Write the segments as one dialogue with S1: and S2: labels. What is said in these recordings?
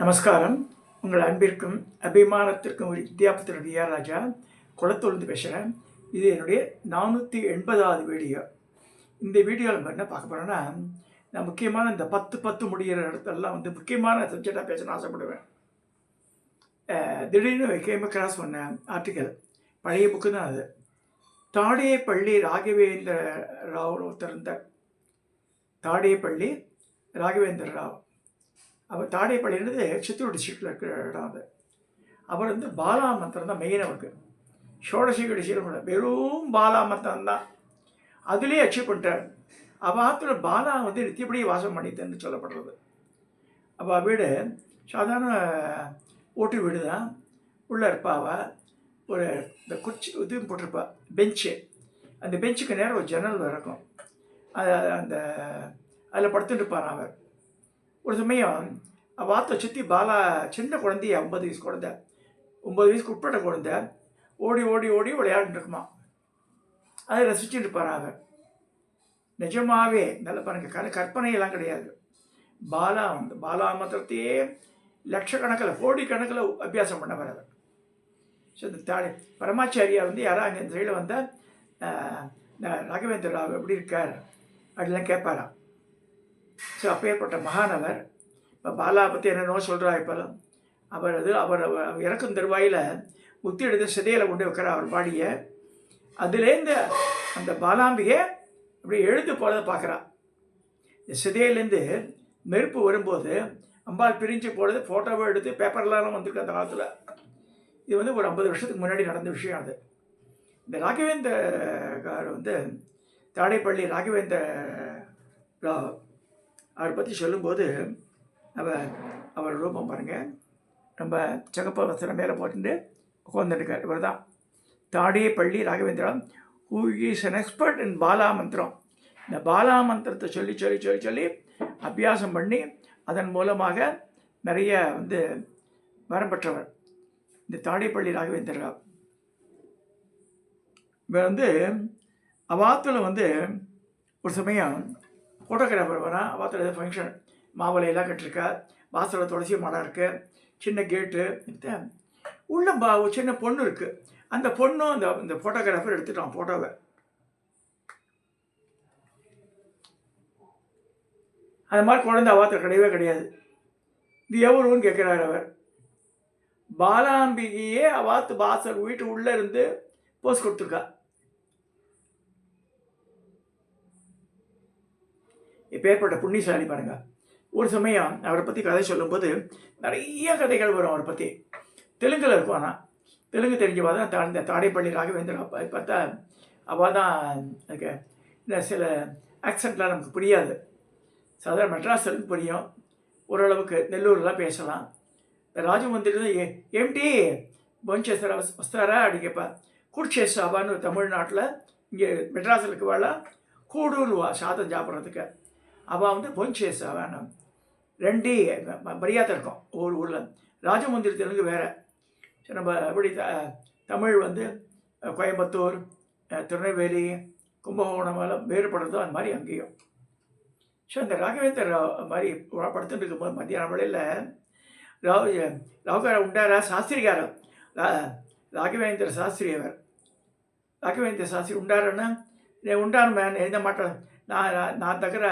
S1: நமஸ்காரம். உங்கள் அன்பிற்கும் அபிமானத்திற்கும் ஒரு வித்யாபத்திர டி ஆர் ராஜா குளத்தூர்ந்து பேசுகிறேன். இது என்னுடைய 480வது வீடியோ. இந்த வீடியோவில் நம்ம என்ன பார்க்க போகிறோன்னா, நான் முக்கியமான இந்த 10 முடிகிற இடத்துலலாம் முக்கியமான சப்ஜெக்டாக பேசணும்னு ஆசைப்படுவேன். திடீர்னு கேம் கிராஸ் பண்ண ஆர்டிக்கல், பழைய புக்கு தான் அது. தாடேப்பள்ளி ராகவேந்திர ராவ் ஒருத்தர் இருந்தார். தாடேப்பள்ளி ராகவேந்திர ராவ். அவர் தாடேப்பள்ளின்றது சித்தூர் டிஸ்ட்ரிக்டில் இருக்கிற இடம் அது. அவர் பாலா மந்திரம் தான் மெயின். அவருக்கு ஷோடசி கடைசியில் வெறும் பாலா மந்திரம் தான், அதுலேயே அச்சீவ் பண்ணிட்டார். அவத்தில் பாலா நித்தியப்படி வாசம் பண்ணித்தன்னு சொல்லப்படுறது. அவள் வீடு சாதாரண ஓட்டு வீடு தான். உள்ளே இருப்பாவா ஒரு இந்த குச்சி இதுவும் போட்டிருப்பா, பெஞ்சு. அந்த பெஞ்சுக்கு நேரம் ஒரு ஜன்னல் இருக்கும். அந்த அதில் படுத்துட்டு இருப்பார் அவர். ஒரு சமயம் வார்த்தை சுற்றி பாலா சின்ன குழந்தைய 50 வயசு குழந்தை, 9 வயசுக்கு உட்பட்ட குழந்தை ஓடி ஓடி ஓடி விளையாடிட்டு இருக்குமா. அதை ரசிச்சுட்டு இருப்பார் அவர். நிஜமாகவே நல்லா பாருங்கள், கற்பனையெல்லாம் கிடையாது. பாலா பாலா மந்திரத்தையே லட்சக்கணக்கில் கோடிக்கணக்கில் அபியாசம் பண்ணவர் அவர். ஸோ இந்த பரமாச்சாரியா யாராவது அங்கே இந்த சைடில் வந்தால் ராகவேந்திர ராவ் எப்படி இருக்கார் அப்படிலாம் கேட்பாராம். ஸோ அப்பேற்பட்ட மகானவர். இப்போ பாலா பற்றி என்னென்னோ சொல்கிறா. இப்போ அவர் இறக்கும் தருவாயில் முத்தி எடுத்து சிதையில் கொண்டு வைக்கிறார் அவர் பாடியை. அதுலேருந்து அந்த பாலாம்பிகை அப்படியே எழுந்து போகிறத பார்க்குறா. இந்த சிதையிலேருந்து நெருப்பு வரும்போது அம்பாள் பிரிஞ்சு போகிறது ஃபோட்டோவை எடுத்து பேப்பர்லாம் வந்திருக்கு அந்த காலத்தில். இது ஒரு 50 வருஷத்துக்கு முன்னாடி நடந்த விஷயம் அது. இந்த ராகவேந்திரகார் தாடேப்பள்ளி ராகவேந்திர ராவ் அவரை பற்றி சொல்லும்போது அவர் ரூபம் பாருங்கள், நம்ம சகப்ப வசனம் மேலே போட்டு உட்காந்துருக்கார். இவர் தான் Tadepalli Raghavendra, who is an expert in Bala மந்திரம். இந்த பாலா மந்திரத்தை சொல்லி சொல்லி சொல்லி சொல்லி அபியாசம் பண்ணி அதன் மூலமாக நிறைய வரம் பெற்றவர் இந்த தாடேப்பள்ளி ராகவேந்திரா. இவர் அவாத்தில் ஒரு சமயம் ஃபோட்டோகிராஃபர் வரா. அவாத்தில் ஏதாவது ஃபங்க்ஷன், மாவளையெல்லாம் கட்டிருக்கா, வாசலில் துளசி மரம் இருக்குது, சின்ன கேட்டு, உள்ள ஒரு சின்ன பொண்ணு இருக்குது. அந்த பொண்ணும் இந்த ஃபோட்டோகிராஃபர் எடுத்துட்டான் ஃபோட்டோவை. அது மாதிரி குழந்தை அவாத்தில் கிடையவே கிடையாது. இது எவருன்னு கேட்குறாரு அவர். பாலாம்பிகையே அவாத்து வாசல் வீட்டு உள்ளே இருந்து போஸ் கொடுத்துருக்கா. இப்போ ஏற்பட்ட புண்ணியசாலி பாருங்க. ஒரு சமயம் அவரை பற்றி கதை சொல்லும்போது நிறைய கதைகள் வரும் அவரை பற்றி. தெலுங்கில் இருக்கும். ஆனால் தெலுங்கு தெரிஞ்சவா தான் இந்த தாடேப்பள்ளி ராகவேந்திரா. பார்த்தா அவள் தான் அதுக்கு இந்த சில ஆக்சென்ட்லாம் நமக்கு புரியாது. சாதாரண மெட்ராஸுக்கு புரியும், ஓரளவுக்கு நெல்லூர்லாம் பேசலாம். இந்த ராஜமந்திரி ஏம்டி பொன்சேஸ்வரா வஸ்தாரா அப்படி கேட்பா. கூட்சேசாவான்னு தமிழ்நாட்டில் இங்கே மெட்ராஸில் இருக்குவாளா கூடூர்வா சாதம் சாப்பிட்றதுக்கு. அவள் பொன்சேசாவான்னு ரெண்டே மரியாதை இருக்கும் ஒரு ஊரில். ராஜமந்திரி தெலுங்கு வேறு. நம்ம எப்படி தமிழ் கோயம்புத்தூர், திருநெல்வேலி, கும்பகோணம் எல்லாம் வேறுபடுறதோ அந்த மாதிரி அங்கேயும். ஸோ இந்த ராகவேந்தர் மாதிரி படுத்துட்டு இருக்கும்போது மத்தியான வேளையில் ராவுகார உண்டாரா சாஸ்திரிகாரம், ராகவேந்திர சாஸ்திரி. அவர் ராகவேந்திர சாஸ்திரி உண்டாரன்னா உண்டான மேன் எழுத மாட்டேன் நான் தக்கிற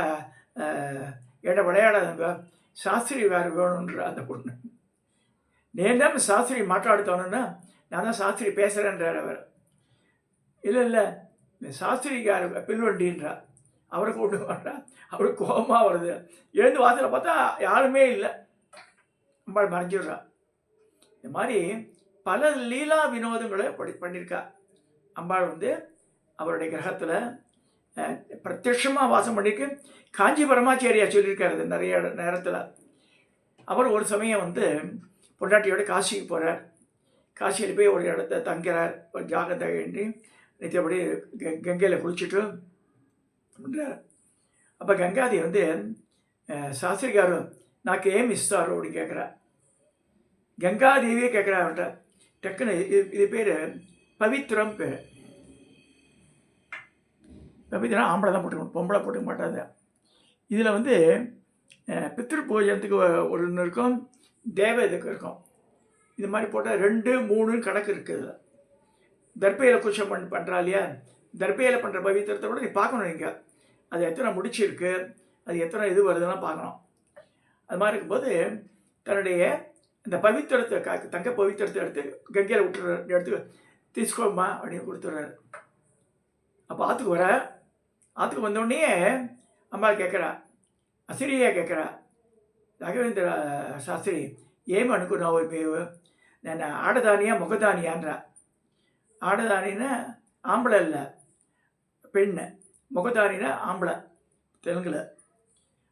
S1: என்ன விளையாடாதுங்க, சாஸ்திரி வேறு வேணுன்ற அந்த பொண்ணு. నేను தான் சாஸ்திரி மாட்டாடுத்தோன்னா நான் தான் சாஸ்திரி பேசுகிறேன்றார் அவர். இல்லை இல்லை சாஸ்திரிக்கார் பில்வண்டின்றா. அவரை கூப்பிட்டு மாட்டா. அவருக்கு கோபமாக வருது. எழுந்து வாசலில் பார்த்தா யாருமே இல்லை, அம்பாள் மறைஞ்சிடுறா. இந்த மாதிரி பல லீலா வினோதங்களை பண்ணியிருக்கா அம்பாள். அவருடைய கிரகத்தில் பிரத்யட்சமாக வாசம் பண்ணியிருக்கு. காஞ்சி பரமாச்சாரியா சொல்லியிருக்காரு நிறைய நேரத்தில். அவர் ஒரு சமயம் பொண்டாட்டியோட காசிக்கு போகிறார். காசியில் போய் ஒரு இடத்த தங்கிறார். ஒரு ஜாகத்தை வேண்டி நித்தியபடி கங்கையில் குளிச்சுட்டு பண்ணுறார். அப்போ கங்காதி சாஸ்திரிகாரு நாக்கு ஏன் இஸ்தாரோ அப்படின்னு கேட்குறார். கங்காதேவியே கேட்குறா அவர்கிட்ட. டக்குன்னு இது பேர் பவித்ரம் பேர். பவித்ரா ஆம்பளை தான் போட்டுக்கணும், பொம்பளை போட்டுக்க மாட்டாங்க. இதில் பித்ரு பூஜனத்துக்கு ஒன்று இருக்கும், தேவ இதுக்கு இருக்கும். இந்த மாதிரி போட்டால் 2, 3 கணக்கு இருக்குது. தர்பையில் குச்சம் பண்ணுறா இல்லையா, தர்பையில் பண்ணுற பவித்திரத்தை கூட நீ பார்க்கணும். நீங்கள் அது எத்தனை முடிச்சிருக்கு, அது எத்தனை இது வருதுலாம் பார்க்கணும். அது மாதிரி இருக்கும்போது தன்னுடைய இந்த பவித்திரத்தை தங்க பவித்திரத்தை எடுத்து கங்கையில் விட்டுறாரு. எடுத்து தீஸ்கோமா அப்படின்னு கொடுத்துட்றாரு. அப்போ ஆற்றுக்கு வர, ஆற்றுக்கு வந்தோடனே அம்மா கேட்குறா, அசிரியா கேட்குறா, ராகவேந்திர சாஸ்திரி ஏம் அனுக்குனாவு இப்போ நான் ஆடதானியா முகதானியான்றா. ஆடதானின்னா ஆம்பளை இல்லை, பெண்ணு. முகதானின்னா ஆம்பளை தெலுங்கில்.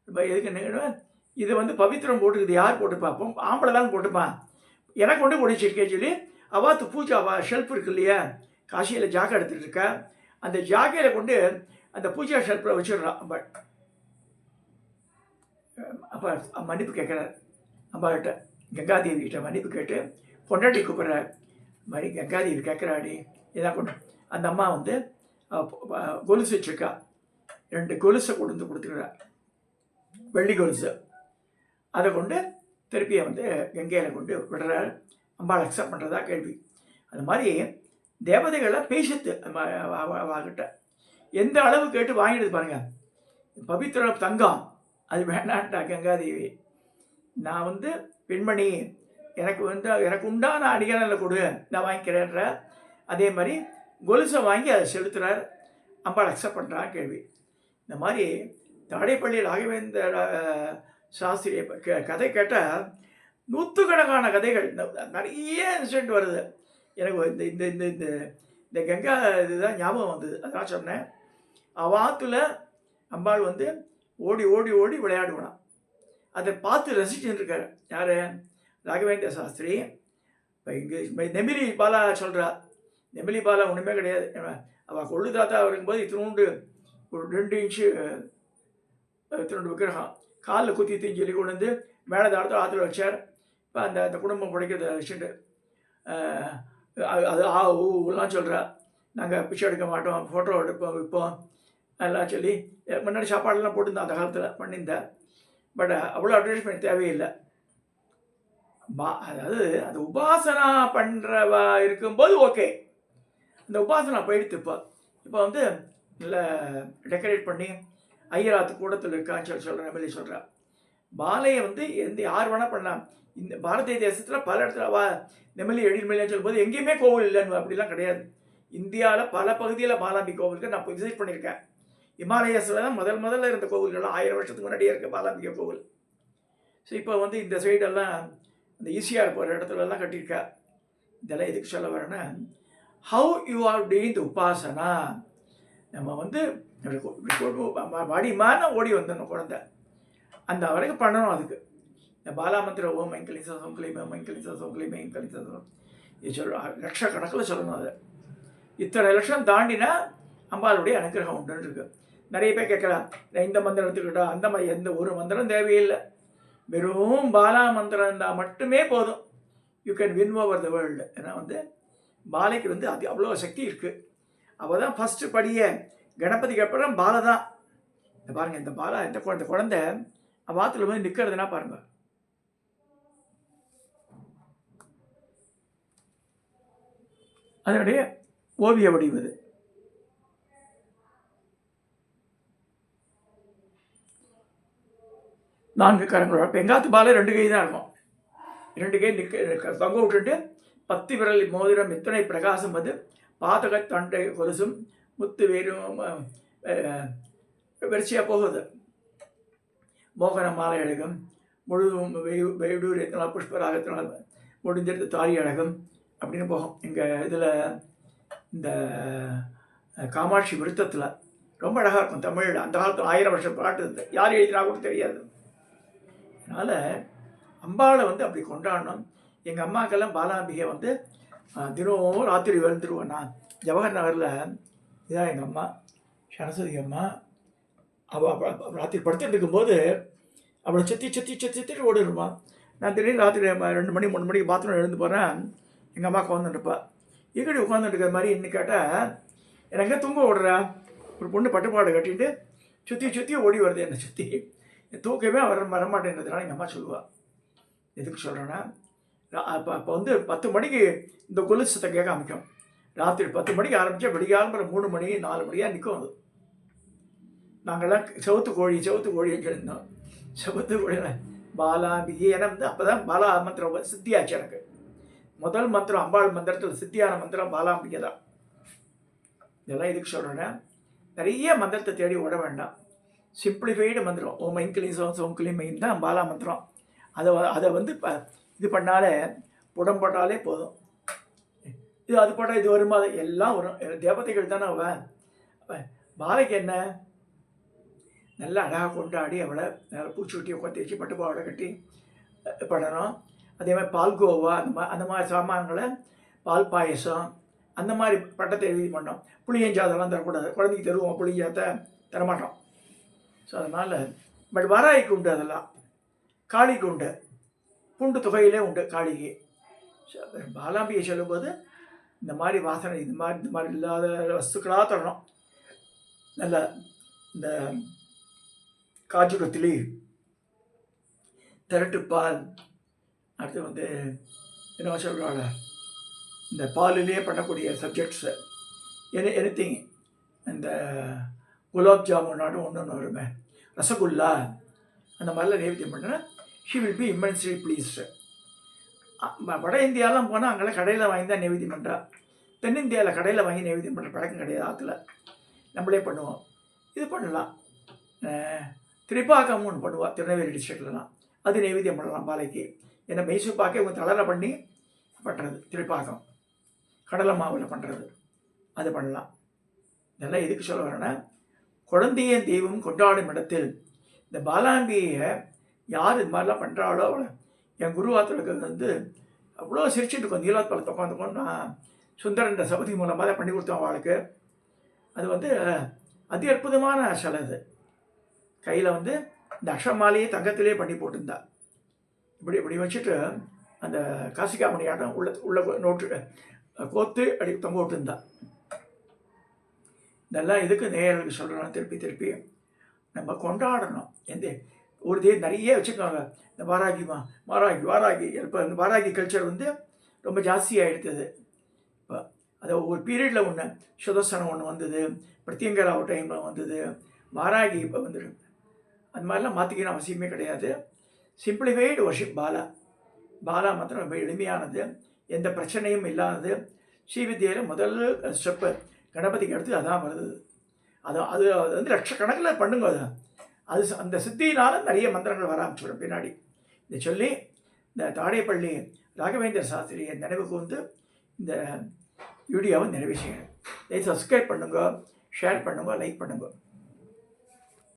S1: இப்போ எதுக்கு இது வந்து பவித்திரம் போட்டுக்குது. யார் போட்டு பார்ப்போம்? ஆம்பளை தான் போட்டுப்பான். எனக்கு கொண்டு பிடிச்சிருக்கேன்னு சொல்லி அவாத்து பூஜை ஷெல்ஃப் இருக்கு இல்லையா, காசியில் ஜாக்கை எடுத்துகிட்டு இருக்கா. அந்த ஜாக்கையில் கொண்டு அந்த பூஜா ஷெல்ஃபில் வச்சிடுறான். அப்போ மன்னிப்பு கேட்குறார் அம்பாக்கிட்ட, கங்காதேவி கிட்ட மன்னிப்பு கேட்டு பொண்டாட்டி கூப்பிட்றார். மாதிரி கங்காதேவி கேட்குறாடி இதான் கொண்டு. அந்த அம்மா வந்து கொலுசு வச்சுருக்கா. 2 கொலுசை கொண்டு கொடுத்துக்கிறா, வெள்ளி கொலுசு. அதை கொண்டு திருப்பியை வந்து கங்கையில் கொண்டு விடுறாரு. அம்பாள் அக்செப்ட் பண்ணுறதா கேள்வி. அது மாதிரி தேவதைகள்லாம் பேசித்து அவகிட்ட எந்த அளவு கேட்டு வாங்கிடுது பாருங்கள். பவித்திர தங்கம் அது வேணான்ட்டா கங்காதேவி. நான் வந்து பெண்மணி, எனக்கு உண்டான அடிகாரில் கொடு, நான் வாங்கிக்கிறேன்ற. அதே மாதிரி கொலுசை வாங்கி அதை செலுத்துகிறார். அம்பாள் அக்செப்ட் பண்ணுறான் கேள்வி. இந்த மாதிரி தாடைப்பள்ளி ராகவேந்திர சாஸ்திரிய கதை கேட்டால் நூற்றுக்கணக்கான கதைகள், நிறைய இன்சிடென்ட் வருது. எனக்கு இந்த இந்த இந்த இந்த இந்த கங்கா இதுதான் ஞாபகம் வந்தது. அதான் சொன்னேன். அவாத்துல அம்பாள் வந்து ஓடி ஓடி ஓடி விளையாடுவான். அதை பார்த்து ரசிச்சுட்டு இருக்காரு யார்? ராகவேந்திர சாஸ்திரி. இப்போ இங்கே நெமிலி பாலா சொல்கிறா. நெமிலி பாலா ஒன்றுமே கிடையாது. அவள் கொள்ளு தாத்தா இருக்கும்போது இத்தினோண்டு ஒரு 2 இன்ச்சு இத்தினோண்டு விக்கிரகம் காலில் குத்தி சொல்லி கொண்டு வந்து மேலே தாரத்தில் ஆற்றுல வச்சார். இப்போ அந்த அந்த குடும்பம் பிடிக்கிறத வச்சுட்டு அது ஊலாம் சொல்கிறா. நாங்கள் பிச்சை எடுக்க மாட்டோம், ஃபோட்டோ எடுப்போம், விற்போம் எல்லாம் சொல்லி முன்னாடி சாப்பாடெல்லாம் போட்டுருந்தோம் அந்த காலத்தில் பண்ணியிருந்தேன். பட் அவ்வளோ அட்வர்டைஸ்மெண்ட் தேவையில்லை. அதாவது அந்த உபாசனா பண்ணுறவா இருக்கும்போது ஓகே. இந்த உபாசனா போயிடுத்து. இப்போ வந்து நல்லா டெக்கரேட் பண்ணி ஐயராத்து கூடத்தில் இருக்கான்னு சொல்கிறேன். எம்எல்ஏ சொல்கிறா. பாலையை வந்து யார் வேணால் பண்ணலாம். இந்த பாரதிய தேசத்தில் பல இடத்துல நெம்மலி எழில்மலைன்னு சொல்லும்போது எங்கேயுமே கோவில் இல்லைன்னு அப்படிலாம் கிடையாது. இந்தியாவில் பல பகுதியில் பாலாம்பி கோவிலுக்கு நான் விசிட் பண்ணியிருக்கேன். இமாலயஸில் தான் முதல்ல இருந்த கோவில்கள்லாம் 1000 வருஷத்துக்கு முன்னாடியே இருக்குது பாலாம்பிகை கோவில். ஸோ இப்போ வந்து இந்த சைடெல்லாம் இந்த ஈஸியாக போகிற இடத்துலலாம் கட்டியிருக்கா. இதெல்லாம் எதுக்கு சொல்ல வரேன்னா, how you are doing the உபாசனா. நம்ம வந்து வாடிமான ஓடி வந்துடணும் குழந்தை, அந்த வரைக்கும் பண்ணணும். அதுக்கு இந்த பாலாமந்திர ஓம் மைங்கலிசா சோங்கலிமே மைங்கலிசா சோங்கலிமே மைங்கலிசா இது லட்சக்கணக்கில் சொல்லணும். அதை இத்தனை லட்சம் தாண்டினா அம்பாளுடைய அனுகிரகம் உண்டுன்னு இருக்கு. நிறைய பேர் கேட்கலாம், இந்த மந்திரம் எடுத்துக்கிட்டா அந்த மாதிரி எந்த ஒரு மந்திரம் தேவையில்லை. வெறும் பாலா மந்திரம் இருந்தால் மட்டுமே போதும். You can win over the world. ஏன்னா வந்து பாலைக்கு வந்து அது அவ்வளோ சக்தி இருக்குது. அவள் தான் ஃபஸ்ட்டு படியே. கணபதிக்கு அப்புறம் பாலை தான். இந்த பாருங்கள், இந்த பாலா இந்த குழந்தை வாத்துல வந்து நிற்கிறதுனா பாருங்கள். அதனுடைய ஓவிய வடிவது. நான்கு கரங்களோட. இப்போ எங்காத்து பாலை 2 கை தான் இருக்கும். 2 கை தொங்க விட்டுட்டு 10 விரல் மோதிரம் இத்தனை பிரகாசம் அது பாதக தண்டை கொலுசும் முத்து வேறும் வரிசையாக போகுது. மோகன மாலை அழகம் முழுதும் வெயுடூர் எத்தனால் புஷ்பராகத்தினால் முடிஞ்சிருந்த தாரி அழகம் அப்படின்னு போகும். எங்கள் இதில் இந்த காமாட்சி விருத்தத்தில் ரொம்ப அழகாக இருக்கும். தமிழில் அந்த காலத்தில் 1000 வருஷம் பாட்டு இருந்தது. யார் எழுதினா கூட தெரியாது. அதனால் அம்பாளை வந்து அப்படி கொண்டாடணும். எங்கள் அம்மாக்கெல்லாம் பாலாம்பிகை வந்து தினம் ராத்திரி வந்துடுவேன். நான் ஜவஹர் நகரில் இதான் எங்கள் அம்மா சரஸ்வதி அம்மா. அவள் ராத்திரி படுத்துட்டு இருக்கும்போது அவளை சுற்றி ஓடிடுவான். நான் திடீர்னு ராத்திரி 2 மணி 3 மணிக்கு பாத்ரூம் எழுந்து போகிறேன். எங்கள் அம்மா உட்காந்துட்டுப்பா. எங்கடி உட்காந்துட்டுருக்கிற மாதிரி இன்னும் கேட்டால், எனக்கு தூங்க ஓடுறா. ஒரு பொண்ணு பட்டுப்பாடு கட்டிட்டு சுற்றி ஓடி வருது என்னை சுற்றி. தூக்கமே வரமாட்டேன்றதுனால எங்கள் அம்மா சொல்லுவாள். எதுக்கு சொல்கிறேன்னா, அப்போ அப்போ வந்து 10 மணிக்கு இந்த கொலுசு சத்தம் கேட்க ஆரம்பிக்கும். ராத்திரி 10 மணிக்கு ஆரம்பித்தா விடிகாலம்புற 3 மணி 4 மணியாக நிற்கும் அது. நாங்கள்லாம் செவுத்து கோழின்னு சொல்லியிருந்தோம். செவுத்து கோழி பாலாம்பிகை ஏன்னா வந்து அப்போ தான் பாலா மந்திரம் சித்தியாச்சு எனக்கு. முதல் மந்திரம் அம்பாள் மந்திரத்தில் சித்தியான மந்திரம் பாலாம்பிகை தான். இதெல்லாம் எதுக்கு சொல்கிறேன்னா, நிறைய மந்திரத்தை தேடி ஓட வேண்டாம். சிம்பிளிஃபைடு மந்திரம் ஓம் ஐம் கிளீம் சோம் சோம் கிளீம் ஐம் தான் பாலா மந்திரம். அதை வந்து இது பண்ணாலே புடம் போட்டாலே போதும். இது அது போட்டால் இது வருமா, அது எல்லாம் வரும். தேவதைகள் தானே அவன். பாலைக்கு என்ன, நல்லா அழகாக கொண்டாடி அவளை பூச்சூட்டியை கொத்தி வச்சு பட்டு பாவாடை கட்டி பண்ணணும். அதே மாதிரி பால்கோவா அந்த மாதிரி சாமான்களை, பால் பாயசம் அந்த மாதிரி பட்டத்தை எழுதி பண்ணோம். புளியஞ்சாதெல்லாம் தரக்கூடாது, குழந்தைக்கு தருவோம், புளிஞ்சாத்தை தரமாட்டோம். ஸோ அதனால் பட் வாராய்க்கு உண்டு, அதெல்லாம் காளிக்கு உண்டு, பூண்டு தொகையிலே உண்டு காளிக்கு. பாலாம்பியை சொல்லும்போது இந்த மாதிரி வாசனை இந்த மாதிரி இல்லாத வஸ்துக்களாக தரணும். நல்ல இந்த காஜு கத்திலி, திரட்டுப்பால், அடுத்து வந்து என்ன சொல்கிறாங்க, இந்த பாலிலே பண்ணக்கூடிய சப்ஜெக்ட்ஸு எனிதிங். இந்த குலாப் ஜாமுன்னாடும் ஒன்று வருமே, ரசகுல்லா, அந்த மாதிரிலாம் நைவேத்தியம் பண்ணேன்னா she will be immensely pleased. வட இந்தியாலாம் போனால் அங்கெல்லாம் கடையில் வாங்கி தான் நைவேத்தியம் பண்ணுறா. தென்னிந்தியாவில் கடையில் வாங்கி நைவேத்தியம் பண்ணுற பழக்கம் கிடையாது. ஆற்றுல நம்மளே பண்ணுவோம். இது பண்ணலாம். திரிப்பாக்கம் ஒன்று பண்ணுவாள் திருநெல்வேலி டிஸ்ட்ரிக்ட்லலாம், அது நைவேத்தியம் பண்ணலாம் பாலைக்கு. ஏன்னா மைசூர் பாக்கே இவங்க தளர பண்ணி பண்ணுறது, திரிப்பாக்கம் கடலை மாவில் பண்ணுறது, அது பண்ணலாம். இதெல்லாம் எதுக்கு சொல்ல வரேன்னா, குழந்தைய தெய்வம் கொண்டாடும் இடத்தில் இந்த பாலாம்பியை யார் இது மாதிரிலாம் பண்ணுறாளோ அவளை என் குருவாத்திற்கு வந்து அவ்வளோ சிரிச்சுட்டு இருக்கோம். நீலாத் பழத்தை உட்காந்துக்கோன்னு நான் சுந்தரன்ற சபதி மூலமாக தான் பண்ணி கொடுத்தோம் அவளுக்கு. அது வந்து அதி அற்புதமான சிலை. அது கையில் வந்து இந்த அக்ஷமாலையே தங்கத்திலே பண்ணி போட்டிருந்தா. இப்படி வச்சுட்டு அந்த காசிகாமணி ஆட்டம் உள்ள நோட்டு கோத்து அடி தொங்க விட்டுருந்தா. இதெல்லாம் இதுக்கு நேயர்களுக்கு சொல்கிறோம். திருப்பி நம்ம கொண்டாடணும். ஒரு நிறைய வச்சுருக்காங்க. இந்த வாராகி இப்போ இந்த வாராகி கல்ச்சர் வந்து ரொம்ப ஜாஸ்தியாக எடுத்தது. இப்போ அது ஒரு பீரியடில் ஒன்று சுதர்சனம் ஒன்று வந்தது, பிரத்யங்கராவ டைமில் வந்தது, வாராகி இப்போ வந்துடு. அந்த மாதிரிலாம் மாற்றிக்கிற அவசியமே கிடையாது. சிம்பிளிஃபைடு வர்ஷிப் பாலா மாத்திரம் ரொம்ப எளிமையானது, எந்த பிரச்சனையும் இல்லாதது. ஸ்ரீவித்யாவில் முதல் ஸ்டெப்பு கணபதிக்கு அடுத்து அதான் வருது. அது வந்து லட்சக்கணக்கில் பண்ணுங்க. அது அந்த சித்தியினால் நிறைய மந்திரங்கள் வர ஆரம்பிச்சுடும் பின்னாடி. இதை சொல்லி இந்த தாடேப்பள்ளி ராகவேந்திர சாஸ்திரியை நினைவுக்கு வந்து இந்த வீடியோவை நிறைவு செய்யணும். சப்ஸ்கிரைப் பண்ணுங்க, ஷேர் பண்ணுங்க, லைக் பண்ணுங்க.